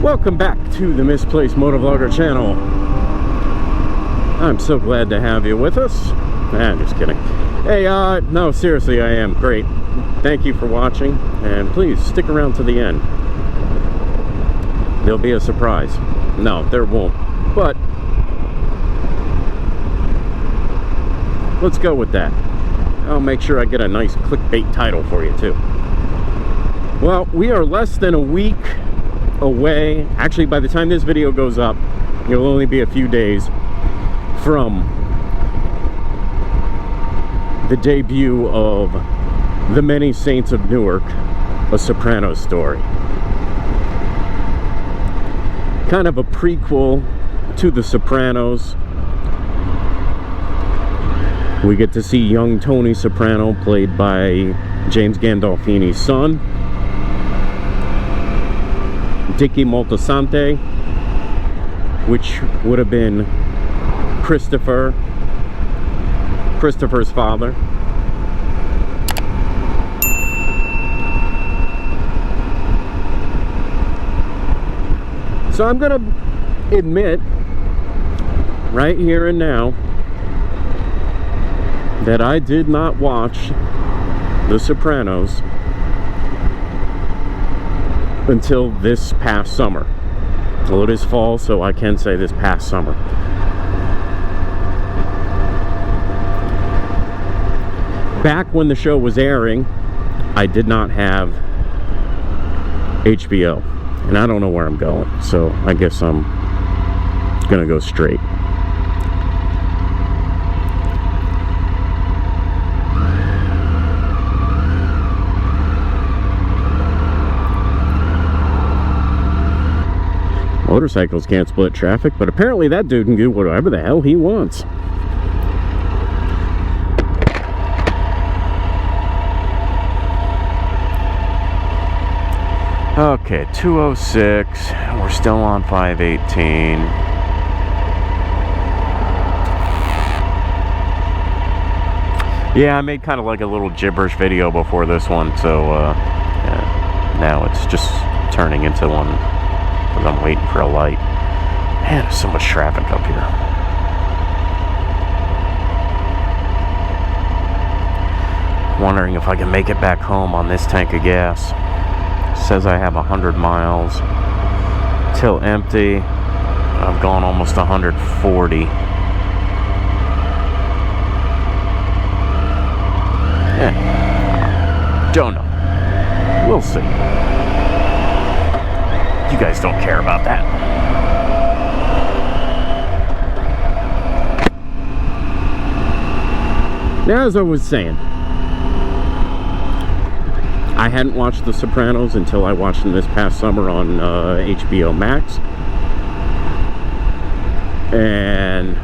Welcome back to the Misplaced Motovlogger channel. I'm so glad to have you with us. I'm just kidding. Hey, no, seriously, I am great. Thank you for watching, and please stick around to the end. There'll be a surprise. No, there won't, but let's go with that. I'll make sure I get a nice clickbait title for you, too. Well, we are less than a week away. Actually, by the time this video goes up, it'll only be a few days from the debut of The Many Saints of Newark, a Sopranos story. Kind of a prequel to The Sopranos. We get to see young Tony Soprano, played by James Gandolfini's son, Dicky Moltisanti, which would have been Christopher's father. So I'm gonna admit right here and now that I did not watch The Sopranos until this past summer. Well, it is fall, so I can say this past summer. Back when the show was airing, I did not have HBO, and I don't know where I'm going, so I guess I'm gonna go straight. Motorcycles can't split traffic, but apparently that dude can do whatever the hell he wants. Okay, 206. We're still on 518. Yeah, I made kind of like a little gibberish video before this one, so yeah, now it's just turning into one. I'm waiting for a light. Man, there's so much traffic up here. Wondering if I can make it back home on this tank of gas. It says I have 100 miles till empty. I've gone almost 140. Don't know. We'll see. You guys don't care about that. Now, as I was saying, I hadn't watched The Sopranos until I watched them this past summer on HBO Max. And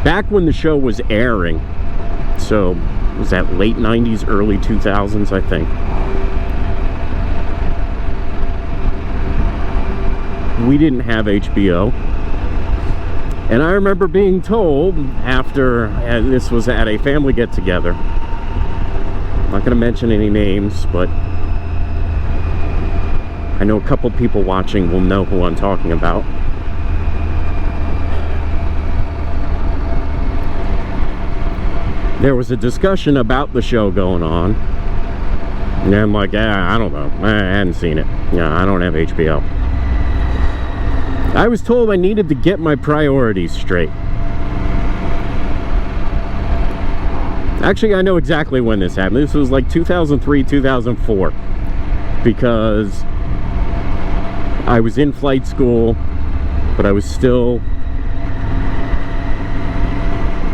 back when the show was airing, so was that late 90s, early 2000s, I think. We didn't have HBO, and I remember being told after, and this was at a family get-together, I'm not going to mention any names, but I know a couple people watching will know who I'm talking about. There was a discussion about the show going on, and I'm like, I don't know, I hadn't seen it. Yeah, I don't have HBO. I was told I needed to get my priorities straight. Actually, I know exactly when this happened. This was like 2003, 2004. Because I was in flight school, but I was still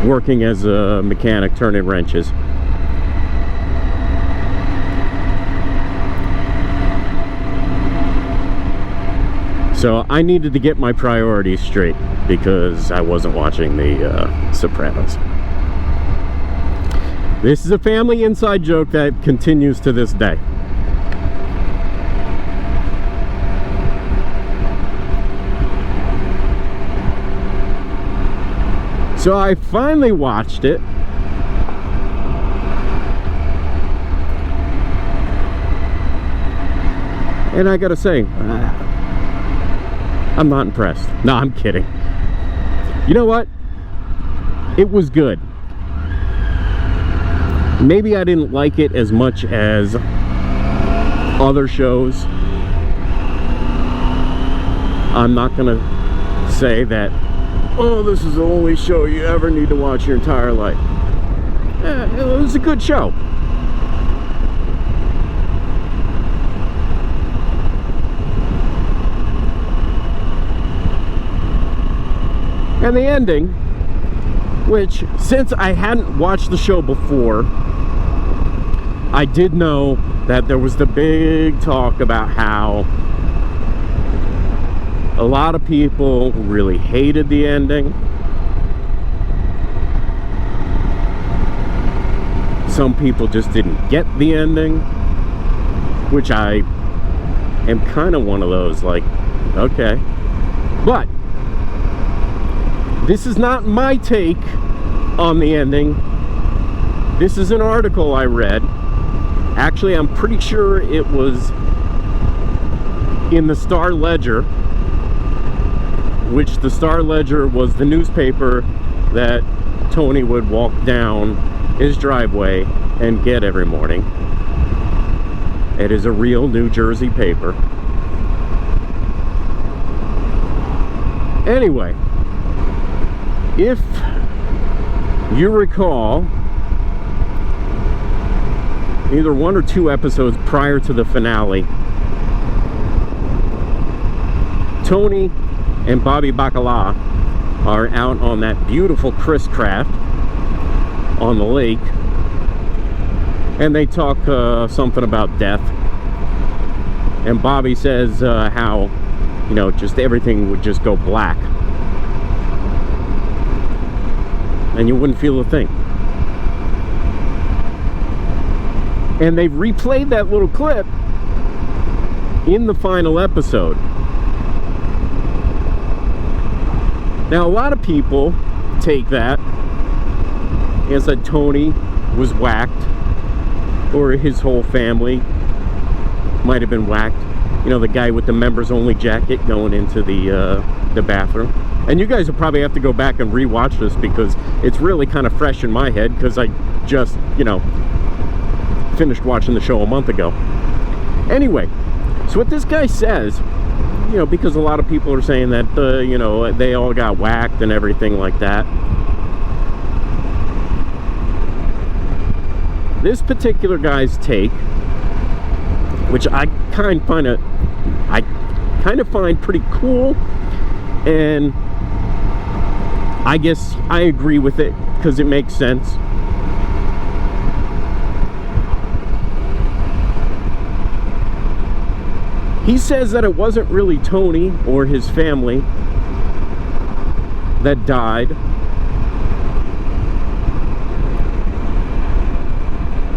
working as a mechanic, turning wrenches. So I needed to get my priorities straight because I wasn't watching the Sopranos. This is a family inside joke that continues to this day. So I finally watched it. And I gotta say, I'm not impressed. No, I'm kidding. You know what? It was good. Maybe I didn't like it as much as other shows. I'm not gonna say that, oh, this is the only show you ever need to watch your entire life. It was a good show. And the ending, which, since I hadn't watched the show before, I did know that there was the big talk about how a lot of people really hated the ending. Some people just didn't get the ending, which I am kind of one of those, like, okay. But this is not my take on the ending. This is an article I read. Actually, I'm pretty sure it was in the Star Ledger, which the Star Ledger was the newspaper that Tony would walk down his driveway and get every morning. It is a real New Jersey paper. Anyway, if you recall, either 1 or 2 episodes prior to the finale, Tony and Bobby Bacala are out on that beautiful Chris craft on the lake, and they talk something about death. And Bobby says how, you know, just everything would just go black and you wouldn't feel a thing. And they've replayed that little clip in the final episode. Now, a lot of people take that as that Tony was whacked, or his whole family might have been whacked. You know, the guy with the members-only jacket going into the bathroom. And you guys will probably have to go back and re-watch this, because it's really kind of fresh in my head, because I just, you know, finished watching the show a month ago. Anyway, so what this guy says, you know, because a lot of people are saying that, you know, they all got whacked and everything like that. This particular guy's take, which I kind of find pretty cool, and I guess I agree with it because it makes sense. He says that it wasn't really Tony or his family that died,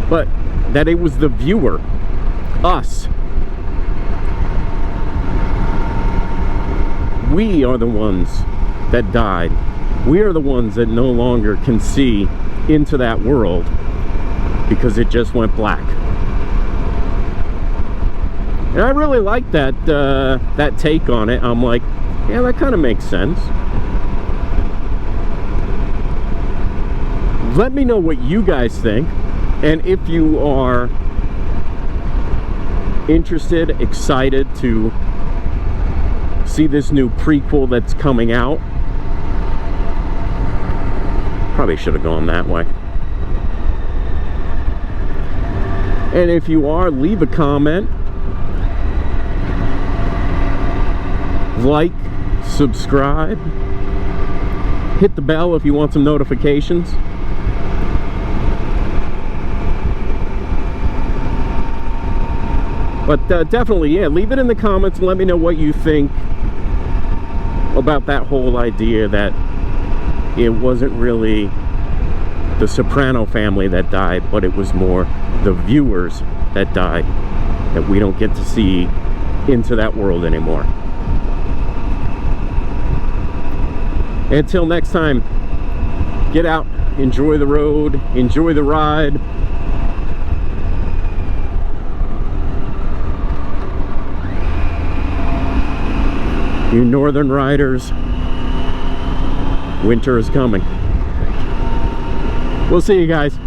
but that it was the viewer, us. We are the ones that died. We are the ones that no longer can see into that world because it just went black. And I really like that that take on it. I'm like, yeah, that kind of makes sense. Let me know what you guys think, and if you are interested, excited to see this new prequel that's coming out. Probably should have gone that way. And if you are, leave a comment, like, subscribe, hit the bell if you want some notifications. But definitely, yeah, leave it in the comments and let me know what you think about that whole idea that it wasn't really the Soprano family that died, but it was more the viewers that died, that we don't get to see into that world anymore. Until next time, get out, enjoy the road, enjoy the ride. You northern riders, winter is coming. We'll see you guys.